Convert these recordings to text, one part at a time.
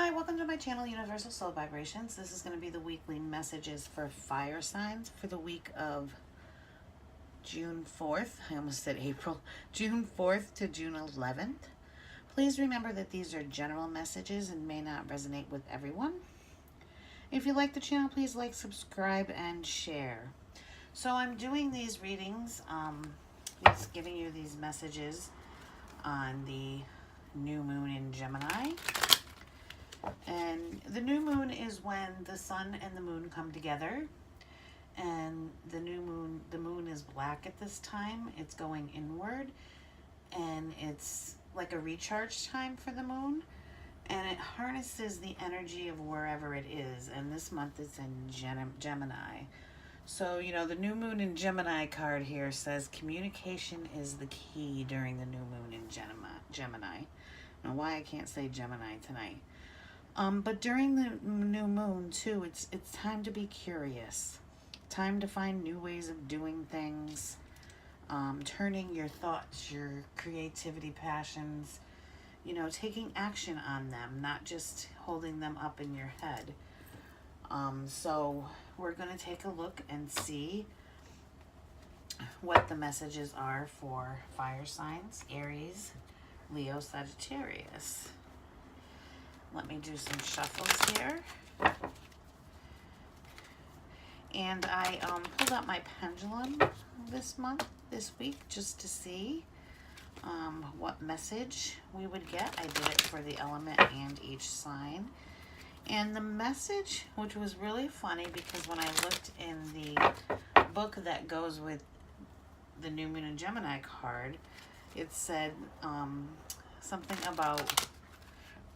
Hi, welcome to my channel, Universal Soul Vibrations. This is going to be the weekly messages for fire signs for the week of June 4th. I almost said April. June 4th to June 11th. Please remember that these are general messages and may not resonate with everyone. If you like the channel, please like, subscribe, and share. So I'm doing these readings, just giving you these messages on the new moon in Gemini. And the new moon is when the sun and the moon come together, and the moon is black at this time. It's going inward, and it's like a recharge time for the moon, and it harnesses the energy of wherever it is. And this month it's in Gemini. So, you know, the new moon in Gemini card here says communication is the key during the new moon in Gemini. Now, why I can't say Gemini tonight. But during the new moon too, it's time to be curious, time to find new ways of doing things, turning your thoughts, your creativity, passions, you know, taking action on them, not just holding them up in your head. So we're going to take a look and see what the messages are for fire signs: Aries, Leo, Sagittarius. Let me do some shuffles here. And I pulled out my pendulum this week, just to see what message we would get. I did it for the element and each sign. And the message, which was really funny, because when I looked in the book that goes with the new moon and Gemini card, it said something about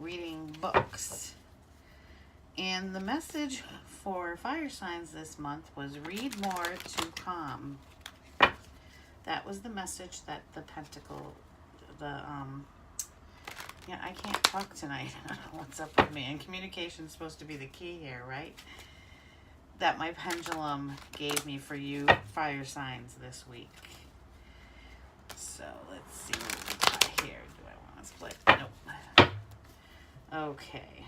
reading books. And the message for fire signs this month was read more to calm. That was the message that the pentacle, yeah, I can't talk tonight. I don't know what's up with me. And communication is supposed to be the key here, right? That my pendulum gave me for you fire signs this week. So let's see what we got here. Do I want to split? Nope. Okay,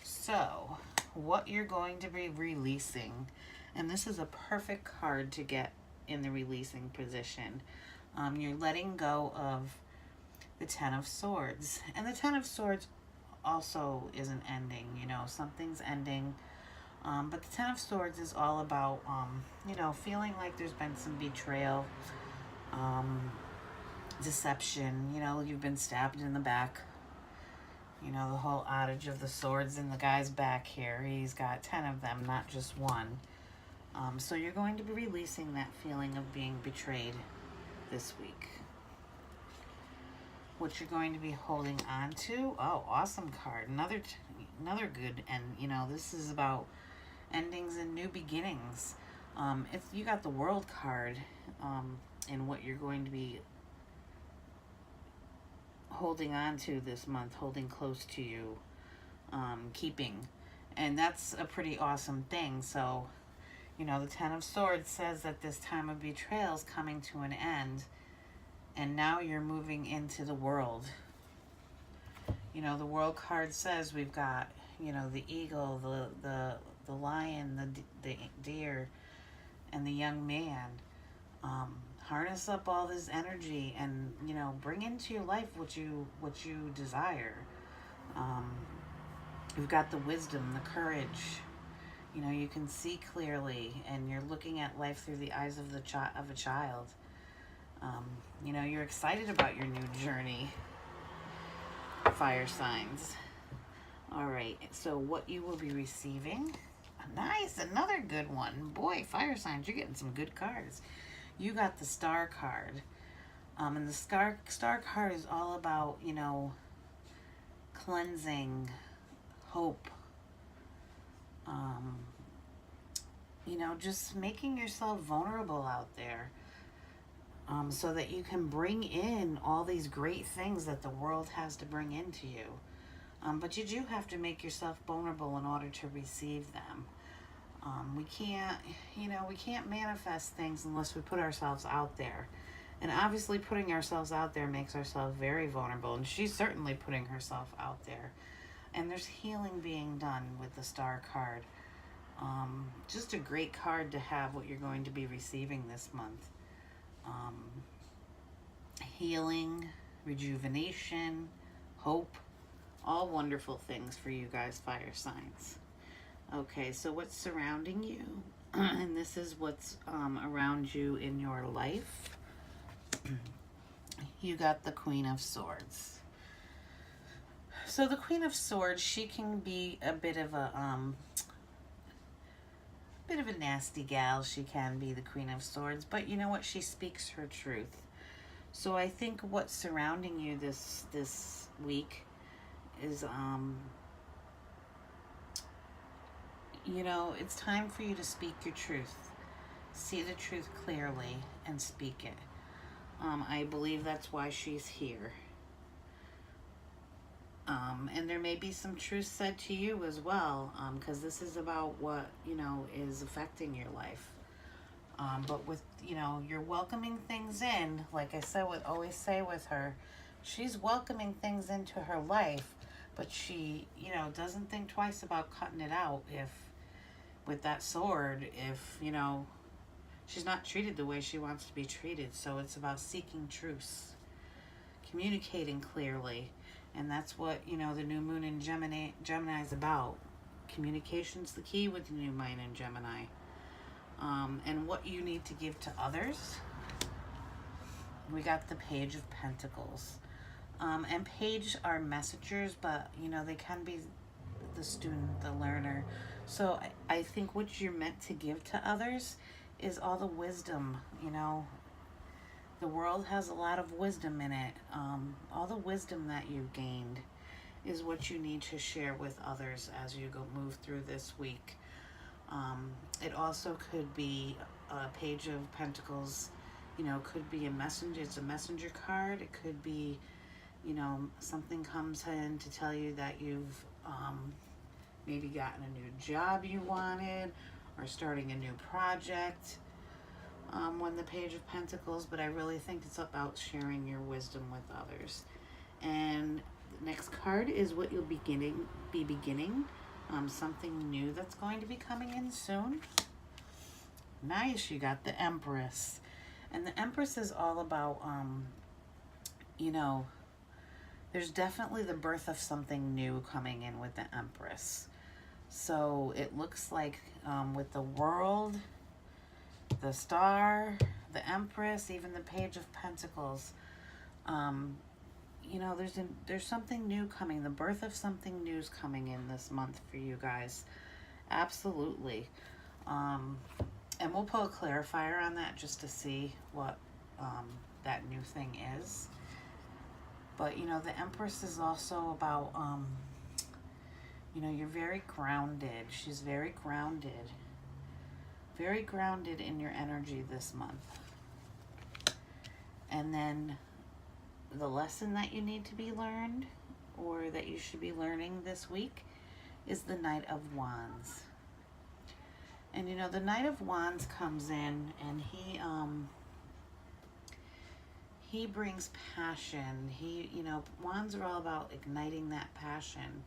so what you're going to be releasing, and this is a perfect card to get in the releasing position. You're letting go of the Ten of Swords, and the Ten of Swords also is an ending. You know, something's ending, but the Ten of Swords is all about, you know, feeling like there's been some betrayal, deception. You know, you've been stabbed in the back. You know, the whole adage of the swords in the guy's back here. He's got 10 of them, not just one. So you're going to be releasing that feeling of being betrayed this week. What you're going to be holding on to. Oh, awesome card. Another good. And, you know, this is about endings and new beginnings. If you got the World card, and what you're going to be holding on to this month, holding close to you, keeping, and that's a pretty awesome thing. So, you know, the Ten of Swords says that this time of betrayal is coming to an end, and now you're moving into the world. You know, the World card says we've got, you know, the eagle, the lion, the deer, and the young man. Harness up all this energy and, you know, bring into your life what you desire. You've got the wisdom, the courage. You know, you can see clearly, and you're looking at life through the eyes of a child. You know, you're excited about your new journey. Fire signs. All right, so what you will be receiving. Nice, another good one. Boy, fire signs, you're getting some good cards. You got the Star card. And the Star card is all about, you know, cleansing, hope. You know, just making yourself vulnerable out there, so that you can bring in all these great things that the world has to bring into you. But you do have to make yourself vulnerable in order to receive them. We can't manifest things unless we put ourselves out there. And obviously putting ourselves out there makes ourselves very vulnerable. And she's certainly putting herself out there. And there's healing being done with the Star card. Just a great card to have what you're going to be receiving this month. Healing, rejuvenation, hope, all wonderful things for you guys, fire signs. Okay, so what's surrounding you? And this is what's around you in your life. You got the Queen of Swords. So the Queen of Swords, she can be a bit of a nasty gal. She can be the Queen of Swords, but you know what? She speaks her truth. So I think what's surrounding you this week is you know, it's time for you to speak your truth. See the truth clearly and speak it. I believe that's why she's here. And there may be some truth said to you as well, because this is about what, you know, is affecting your life. But with, you know, you're welcoming things in, like I said, always say with her, she's welcoming things into her life, but she, you know, doesn't think twice about cutting it out with that sword, if, you know, she's not treated the way she wants to be treated. So it's about seeking truth, communicating clearly. And that's what, you know, the new moon in Gemini is about. Communication's the key with the new moon in Gemini. And what you need to give to others. We got the Page of Pentacles. And page are messengers, but, you know, they can be the student, the learner. So I think what you're meant to give to others is all the wisdom, you know. The world has a lot of wisdom in it. All the wisdom that you've gained is what you need to share with others as you move through this week. It also could be a Page of Pentacles, you know, could be a messenger. It's a messenger card. It could be, you know, something comes in to tell you that you've maybe gotten a new job you wanted, or starting a new project. When the Page of Pentacles, but I really think it's about sharing your wisdom with others. And the next card is what you'll be beginning. Something new that's going to be coming in soon. Nice, you got the Empress. And the Empress is all about, you know, there's definitely the birth of something new coming in with the Empress. So it looks like with the World, the Star, the Empress, even the Page of Pentacles, you know, there's something new coming. The birth of something new is coming in this month for you guys. Absolutely. And we'll put a clarifier on that just to see what that new thing is. But, you know, the Empress is also about, you know, you're very grounded. She's very grounded. Very grounded in your energy this month. And then the lesson that you need to be learned, or that you should be learning this week, is the Knight of Wands. And you know, the Knight of Wands comes in and he brings passion. You know, wands are all about igniting that passion.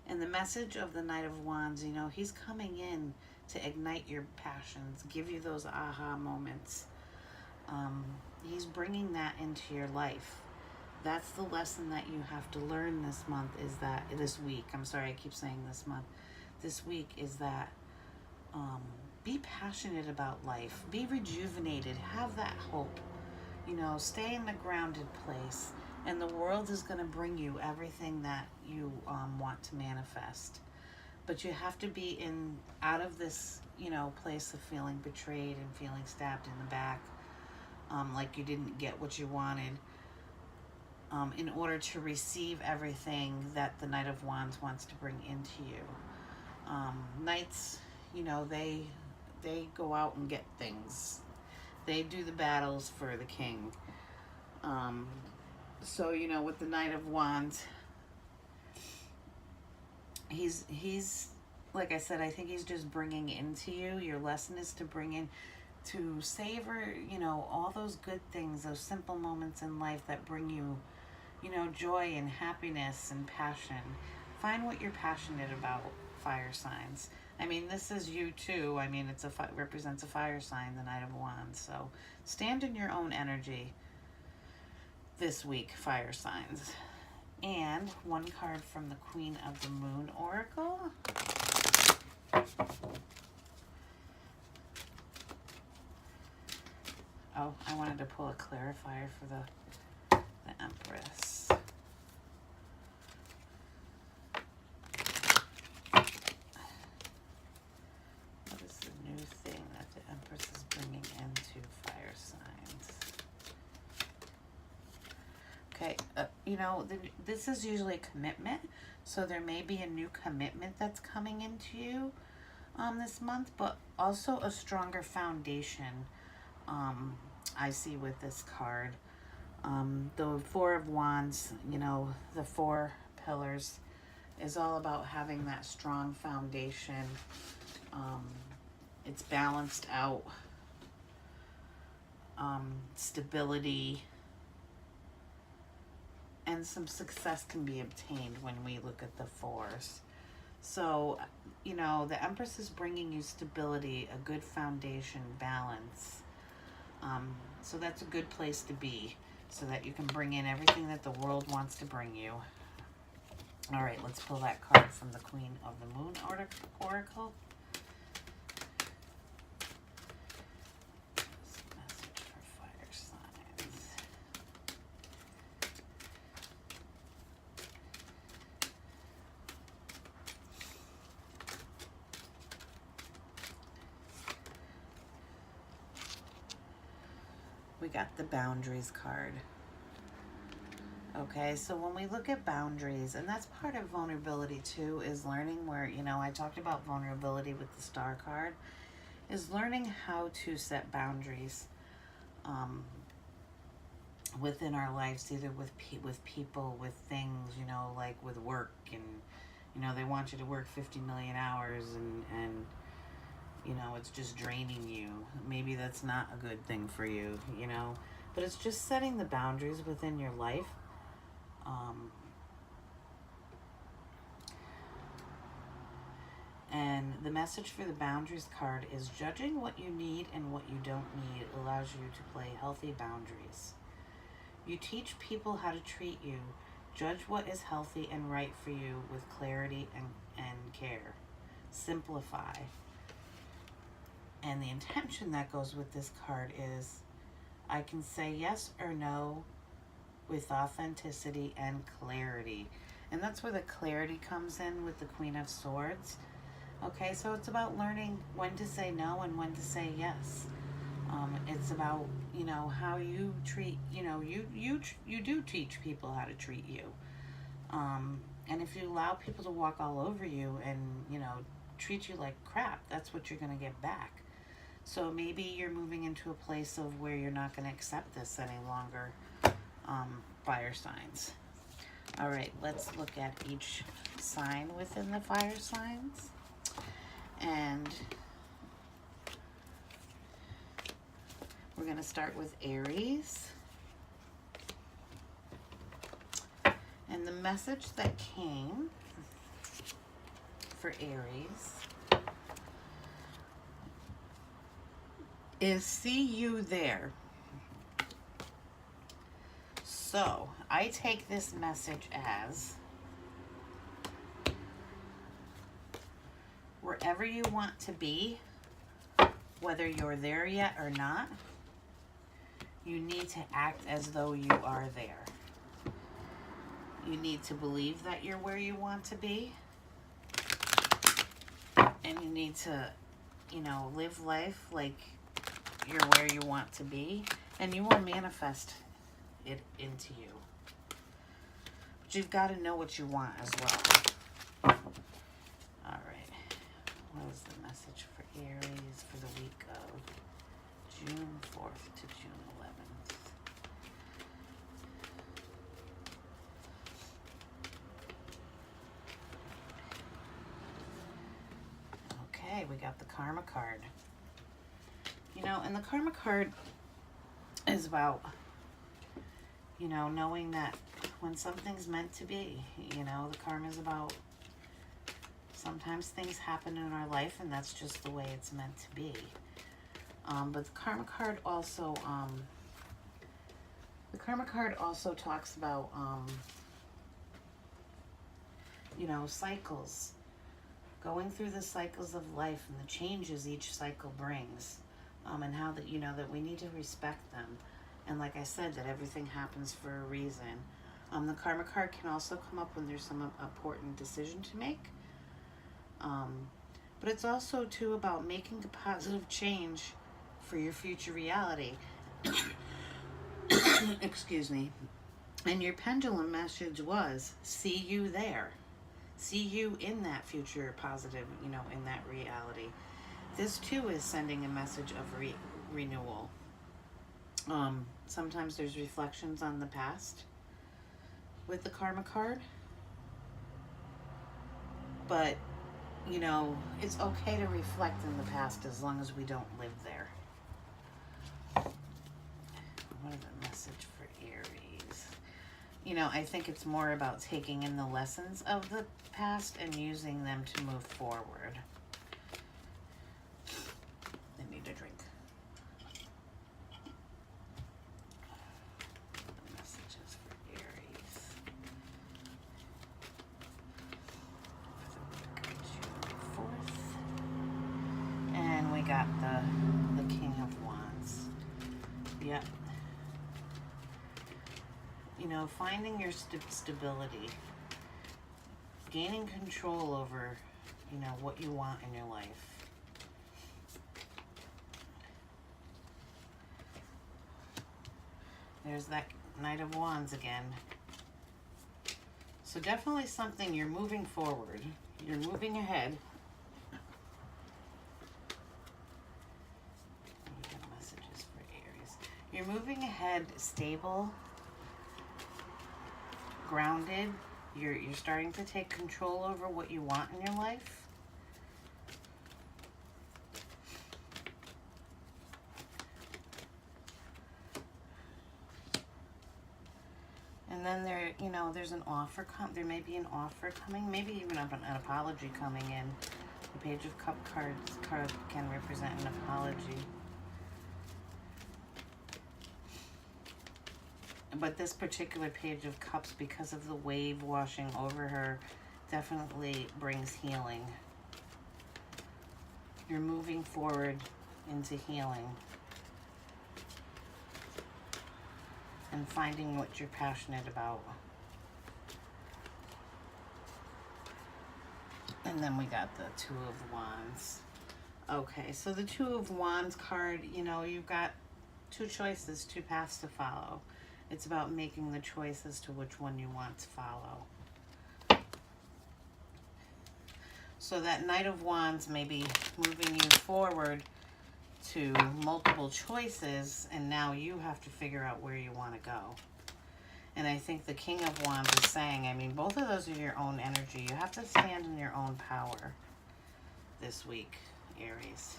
And the message of the Knight of Wands, you know, he's coming in to ignite your passions, give you those aha moments. He's bringing that into your life. That's the lesson that you have to learn this month, is that, this week, I'm sorry, I keep saying this month. This week is that, be passionate about life, be rejuvenated, have that hope, you know, stay in the grounded place, and the world is going to bring you everything that you want to manifest. But you have to be out of this, you know, place of feeling betrayed and feeling stabbed in the back, like you didn't get what you wanted, in order to receive everything that the Knight of Wands wants to bring into you. Knights, you know, they go out and get things. They do the battles for the king. So, you know, with the Knight of Wands, he's like I said, I think he's just bringing into you. Your lesson is to bring in, to savor, you know, all those good things, those simple moments in life that bring you, you know, joy and happiness and passion. find what you're passionate about, fire signs. I mean, this is you too. I mean, represents a fire sign, the Knight of Wands. So stand in your own energy this week, fire signs. And one card from the Queen of the Moon Oracle. Oh, I wanted to pull a clarifier for the Empress. What is the new thing that the Empress is bringing into fire signs? Okay, you know, this is usually a commitment, so there may be a new commitment that's coming into you this month, but also a stronger foundation. I see with this card. The Four of Wands, you know, the four pillars is all about having that strong foundation. It's balanced out. Stability and some success can be obtained when we look at the fours. So, you know, the Empress is bringing you stability, a good foundation, balance. So that's a good place to be, so that you can bring in everything that the world wants to bring you. All right, let's pull that card from the Queen of the Moon Oracle. Message for fire signs. We got the boundaries card. Okay, so when we look at boundaries, and that's part of vulnerability too, is learning where, you know, I talked about vulnerability with the Star card, is learning how to set boundaries within our lives, either with people, with things, you know, like with work, and, you know, they want you to work 50 million hours and you know, it's just draining you. Maybe that's not a good thing for you, you know. But it's just setting the boundaries within your life. And the message for the boundaries card is judging what you need and what you don't need allows you to play healthy boundaries. You teach people how to treat you. Judge what is healthy and right for you with clarity and care. Simplify. And the intention that goes with this card is, I can say yes or no with authenticity and clarity. And that's where the clarity comes in with the Queen of Swords. Okay, so it's about learning when to say no and when to say yes. It's about, you know, how you treat, you know, you do teach people how to treat you. And if you allow people to walk all over you and, you know, treat you like crap, that's what you're going to get back. So maybe you're moving into a place of where you're not going to accept this any longer, fire signs. All right, let's look at each sign within the fire signs. And we're going to start with Aries. And the message that came for Aries is see you there. So I take this message as wherever you want to be, whether you're there yet or not, you need to act as though you are there. You need to believe that you're where you want to be. And you need to, you know, live life like you're where you want to be, and you will manifest it into you. But you've got to know what you want as well. All right. What is the message for Aries for the week of June 4th to June 11th? Okay, we got the Karma card. You know, and the Karma card is about, you know, knowing that when something's meant to be, you know, the karma is about Sometimes things happen in our life and that's just the way it's meant to be. But the Karma card also talks about, you know, cycles. Going through the cycles of life and the changes each cycle brings. And how that, you know, that we need to respect them. And like I said, that everything happens for a reason. The Karma card can also come up when there's some important decision to make. But it's also too about making a positive change for your future reality. Excuse me. And your pendulum message was, see you there. See you in that future positive, you know, in that reality. This too is sending a message of renewal. Sometimes there's reflections on the past with the Karma card. But, you know, it's okay to reflect in the past as long as we don't live there. What is the message for Aries? You know, I think it's more about taking in the lessons of the past and using them to move forward. I need a drink. The messages for Aries. For the week of June 4th. And we got the King of Wands. Yep. You know, finding your stability. Gaining control over, you know, what you want in your life. There's that Knight of Wands again. So definitely something you're moving forward. You're moving ahead. Messages for Aries. You're moving ahead, stable, grounded. You're starting to take control over what you want in your life. And then there, you know, there's an offer there may be an offer coming, maybe even an apology coming in. The Page of Cup card can represent an apology. But this particular Page of Cups, because of the wave washing over her, definitely brings healing. You're moving forward into healing. And finding what you're passionate about. And then we got the Two of Wands. Okay, so the Two of Wands card, you know, you've got two choices, two paths to follow. It's about making the choice as to which one you want to follow. So that Knight of Wands may be moving you forward to multiple choices, and now you have to figure out where you want to go. And I think the King of Wands is saying, I mean, both of those are your own energy. You have to stand in your own power this week, Aries.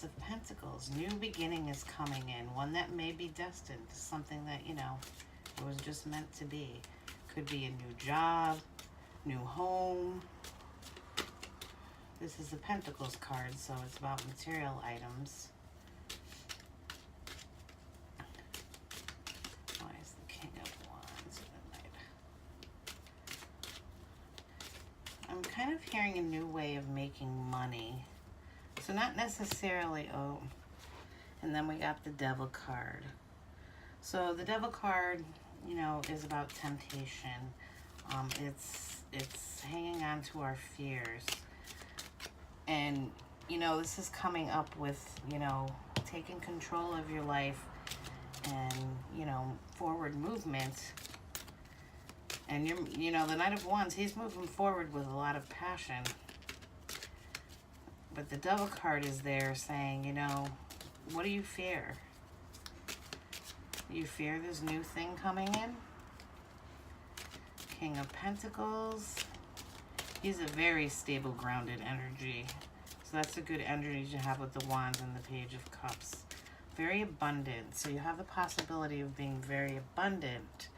Of Pentacles. New beginning is coming in. One that may be destined. Something that, you know, it was just meant to be. Could be a new job, new home. This is a Pentacles card, so it's about material items. Why is the King of Wands tonight? I'm kind of hearing a new way of making money. So not necessarily, oh, and then we got the Devil card. So the Devil card, you know, is about temptation. It's hanging on to our fears. And, you know, this is coming up with, you know, taking control of your life and, you know, forward movement. And, you know, the Knight of Wands, he's moving forward with a lot of passion. But the Devil card is there saying, you know, what do you fear? You fear this new thing coming in? King of Pentacles. He's a very stable, grounded energy. So that's a good energy to have with the Wands and the Page of Cups. Very abundant. So you have the possibility of being very abundant.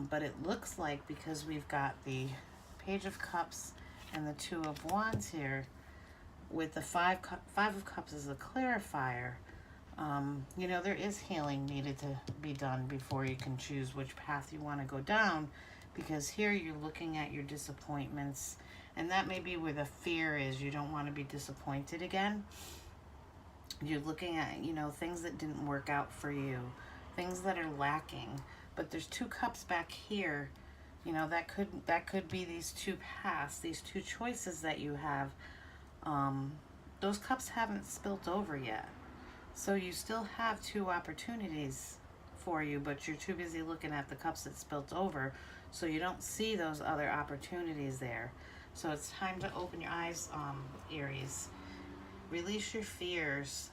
But it looks like, because we've got the Page of Cups and the Two of Wands here, with the Five of Cups as a clarifier, you know, there is healing needed to be done before you can choose which path you want to go down, because here you're looking at your disappointments, and that may be where the fear is. You don't want to be disappointed again. You're looking at, you know, things that didn't work out for you, things that are lacking. But there's two cups back here. You know, that could be these two paths, these two choices that you have. Those cups haven't spilt over yet. So you still have two opportunities for you, but you're too busy looking at the cups that spilt over, so you don't see those other opportunities there. So it's time to open your eyes, Aries. Release your fears,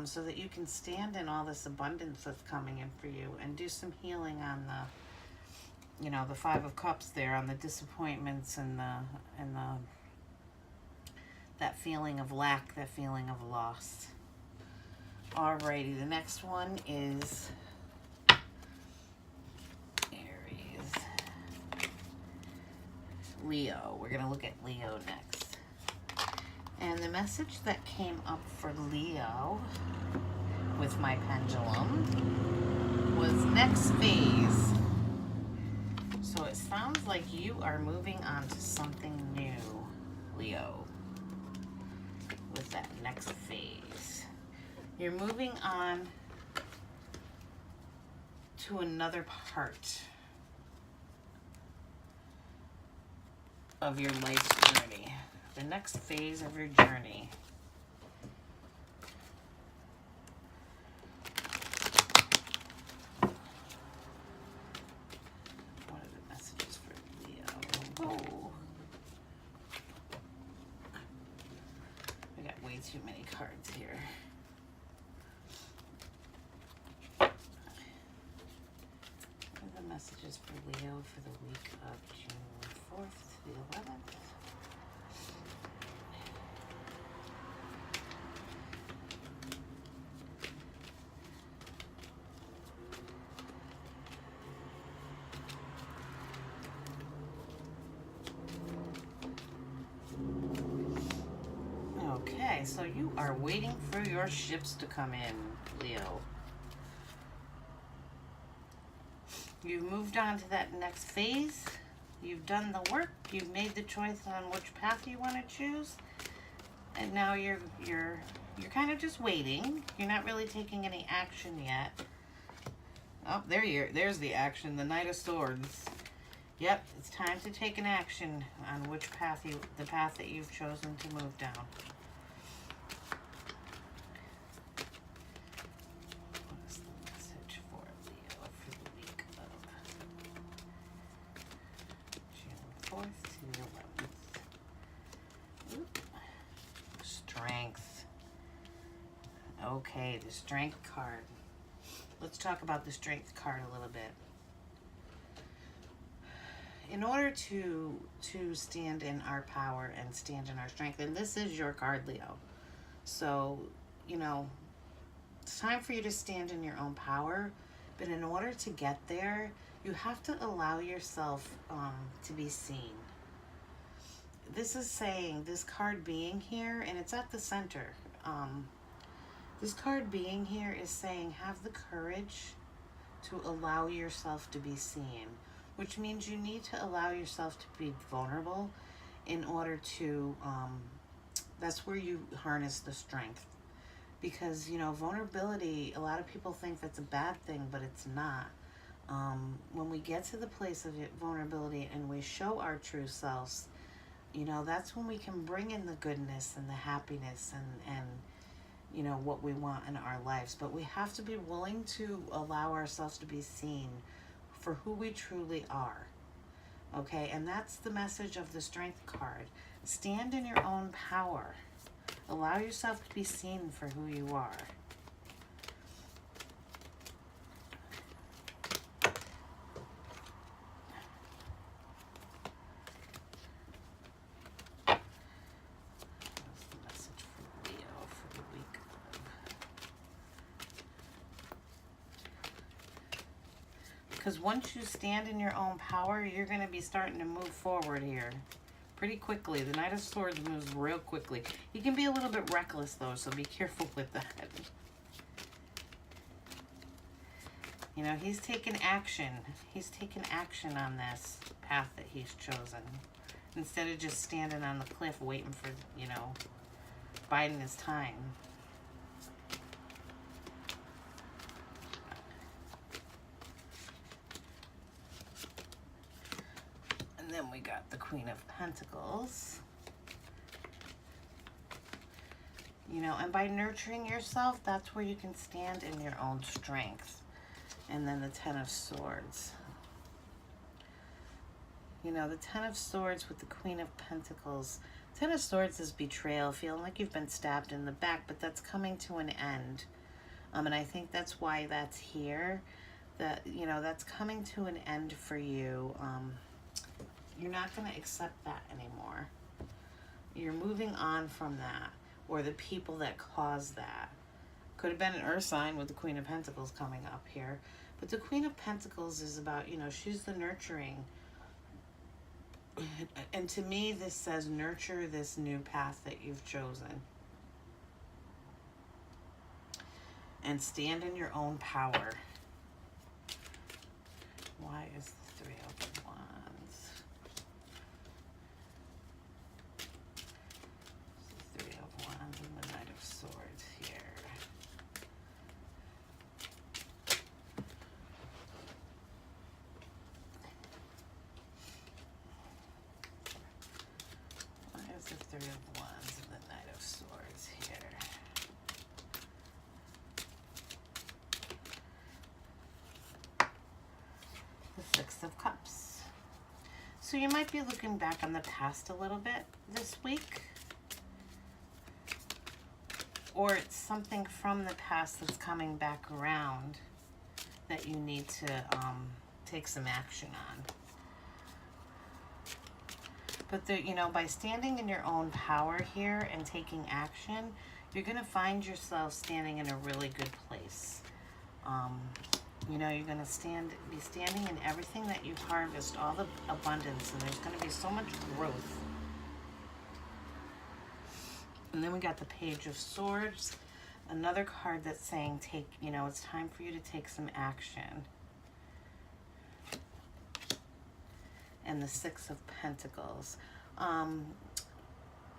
so that you can stand in all this abundance that's coming in for you, and do some healing on the, you know, the Five of Cups there, on the disappointments and that feeling of lack, that feeling of loss. Alrighty, the next one is Aries. Leo. We're going to look at Leo next. And the message that came up for Leo with my pendulum was next phase. So it sounds like you are moving on to something new, Leo, with that next phase. You're moving on to another part of your life's journey, the next phase of your journey. What are the messages for Leo? Oh, I got way too many cards here. Messages for Leo for the week of June 4th to the 11th. Okay, so you are waiting for your ships to come in, Leo. You've moved on to that next phase. You've done the work. You've made the choice on which path you want to choose. And now you're kind of just waiting. You're not really taking any action yet. Oh, there's the action, the Knight of Swords. Yep, it's time to take an action on which path the path that you've chosen to move down. Strength. Okay, the Strength card. Let's talk about the Strength card a little bit. In order to stand in our power and stand in our strength, and this is your card, Leo. So, you know, it's time for you to stand in your own power, but in order to get there, you have to allow yourself to be seen. This is saying, this card being here, and it's at the center. This card being here is saying, have the courage to allow yourself to be seen, which means you need to allow yourself to be vulnerable in order to, that's where you harness the strength. Because, you know, vulnerability, a lot of people think that's a bad thing, but it's not. When we get to the place of vulnerability and we show our true selves, you know, that's when we can bring in the goodness and the happiness and you know, what we want in our lives. But we have to be willing to allow ourselves to be seen for who we truly are. Okay, and that's the message of the Strength card. Stand in your own power. Allow yourself to be seen for who you are. Because once you stand in your own power, you're going to be starting to move forward here pretty quickly. The Knight of Swords moves real quickly. He can be a little bit reckless, though, so be careful with that. You know, he's taken action. He's taken action on this path that he's chosen. Instead of just standing on the cliff waiting for, you know, biding his time. And then we got the Queen of Pentacles. You know, and by nurturing yourself, that's where you can stand in your own strength. And then the Ten of Swords. You know, the Ten of Swords with the Queen of Pentacles. Ten of Swords is betrayal, feeling like you've been stabbed in the back, but that's coming to an end. And I think that's why that's here. That, you know, that's coming to an end for you. You're not going to accept that anymore. You're moving on from that, or the people that caused that. Could have been an earth sign with the Queen of Pentacles coming up here. But the Queen of Pentacles is about, you know, she's the nurturing. And to me, this says nurture this new path that you've chosen. And stand in your own power. Why is the Three of Wands? The Three of Wands and the Knight of Swords here. Why is the Three of Wands and the Knight of Swords here? The Six of Cups. So you might be looking back on the past a little bit this week. Or it's something from the past that's coming back around that you need to take some action on. But you know, by standing in your own power here and taking action, you're going to find yourself standing in a really good place. You know, you're going to be standing in everything that you harvest, all the abundance, and there's going to be so much growth. And then we got the Page of Swords, another card that's saying you know, it's time for you to take some action. And the Six of Pentacles.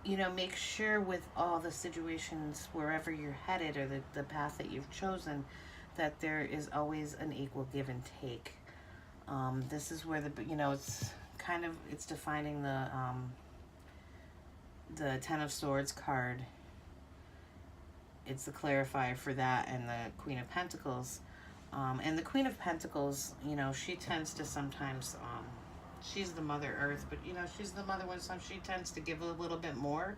You know, make sure with all the situations, wherever you're headed or the path that you've chosen, that there is always an equal give and take. This is where you know, it's defining the Ten of Swords card. It's the clarifier for that, and the Queen of Pentacles. And the Queen of Pentacles, you know, she tends to sometimes, she's the Mother Earth, but, you know, she's the Mother One, so she tends to give a little bit more.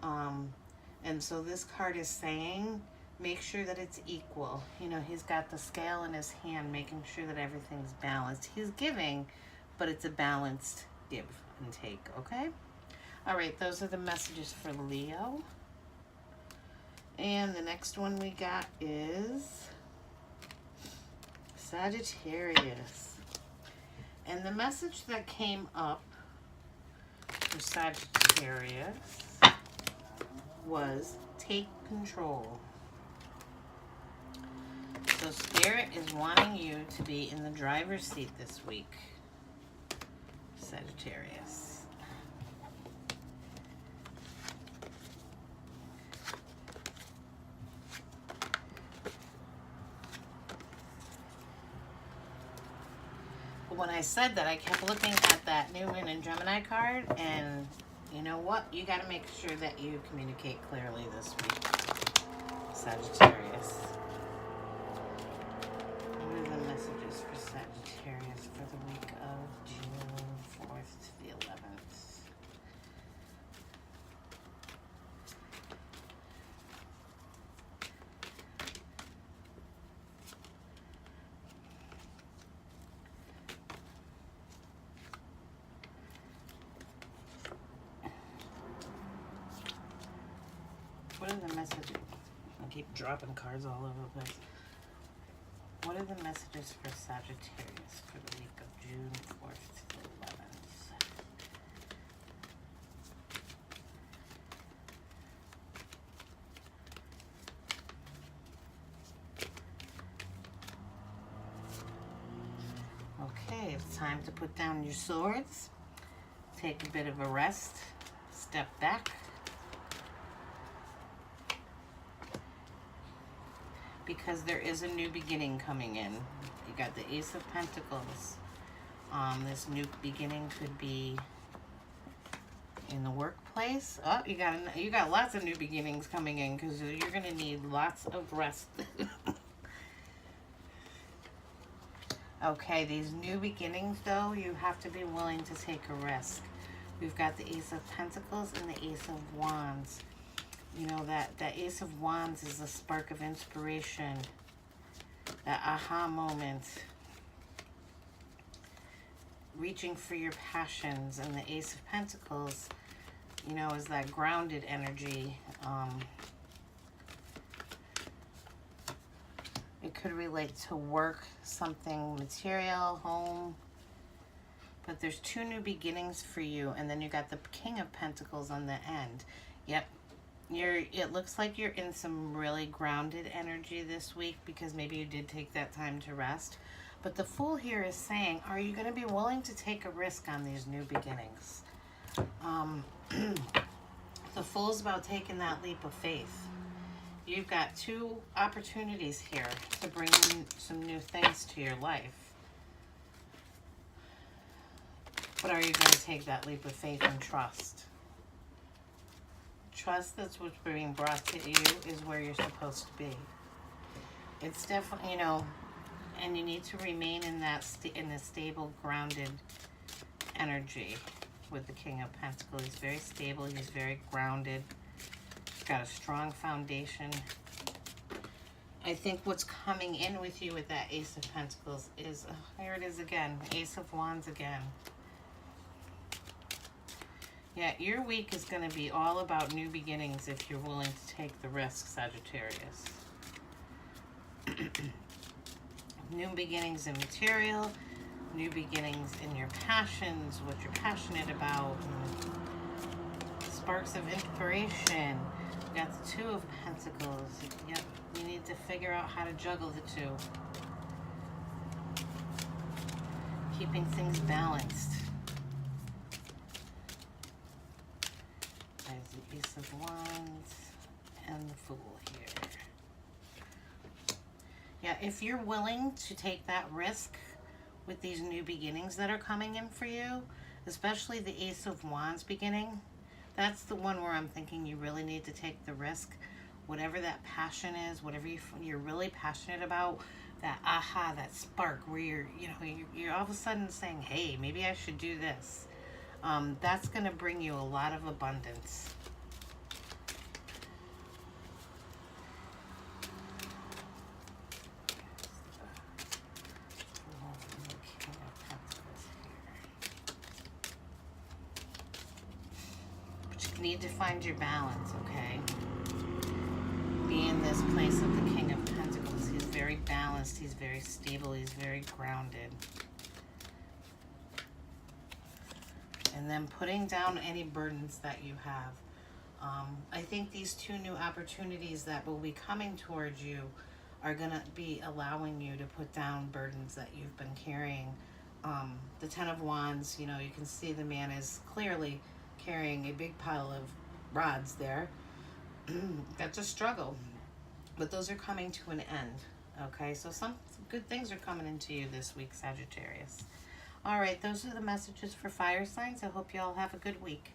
And so this card is saying, make sure that it's equal. You know, he's got the scale in his hand, making sure that everything's balanced. He's giving, but it's a balanced give and take, okay? All right, those are the messages for Leo. And the next one we got is Sagittarius. And the message that came up for Sagittarius was take control. So Spirit is wanting you to be in the driver's seat this week, Sagittarius. When I said that, I kept looking at that New Moon and Gemini card, and you know what? You got to make sure that you communicate clearly this week, Sagittarius. What are the messages for Sagittarius for the week of June 4th to the 11th? What are the messages? I keep dropping cards all over the place. what are the messages for Sagittarius for the week of June 4th to the 11th? Okay, it's time to put down your swords, take a bit of a rest, step back. Because there is a new beginning coming in. You got the Ace of Pentacles. This new beginning could be in the workplace. Oh, you got lots of new beginnings coming in because you're gonna need lots of rest. Okay, these new beginnings though, you have to be willing to take a risk. We've got the Ace of Pentacles and the Ace of Wands. You know, that Ace of Wands is a spark of inspiration, that aha moment, reaching for your passions. And the Ace of Pentacles, you know, is that grounded energy. It could relate to work, something material, home. But there's two new beginnings for you. And then you got the King of Pentacles on the end. Yep. It looks like you're in some really grounded energy this week because maybe you did take that time to rest. But the Fool here is saying, are you going to be willing to take a risk on these new beginnings? The Fool's about taking that leap of faith. You've got two opportunities here to bring in some new things to your life. But are you going to take that leap of faith and trust? Trust that's what's being brought to you is where you're supposed to be. It's definitely, you know, and you need to remain in that in a stable, grounded energy with the King of Pentacles. He's very stable. He's very grounded. He's got a strong foundation. I think what's coming in with you with that Ace of Pentacles is, here it is again, Ace of Wands again. Yeah, your week is going to be all about new beginnings if you're willing to take the risk, Sagittarius. New beginnings in material, new beginnings in your passions, what you're passionate about, sparks of inspiration. You got the Two of Pentacles. Yep, you need to figure out how to juggle the two. Keeping things balanced. There's the Ace of Wands and the Fool here. Yeah, if you're willing to take that risk with these new beginnings that are coming in for you, especially the Ace of Wands beginning, that's the one where I'm thinking you really need to take the risk. Whatever that passion is, whatever you're really passionate about, that aha, that spark where you're all of a sudden saying, hey, maybe I should do this. That's going to bring you a lot of abundance. But you need to find your balance, okay? Be in this place of the King of Pentacles. He's very balanced. He's very stable. He's very grounded. And then putting down any burdens that you have. I think these two new opportunities that will be coming towards you are going to be allowing you to put down burdens that you've been carrying. The Ten of Wands, you know, you can see the man is clearly carrying a big pile of rods there. That's a struggle. But those are coming to an end. Okay, so some good things are coming into you this week, Sagittarius. All right, those are the messages for fire signs. I hope you all have a good week.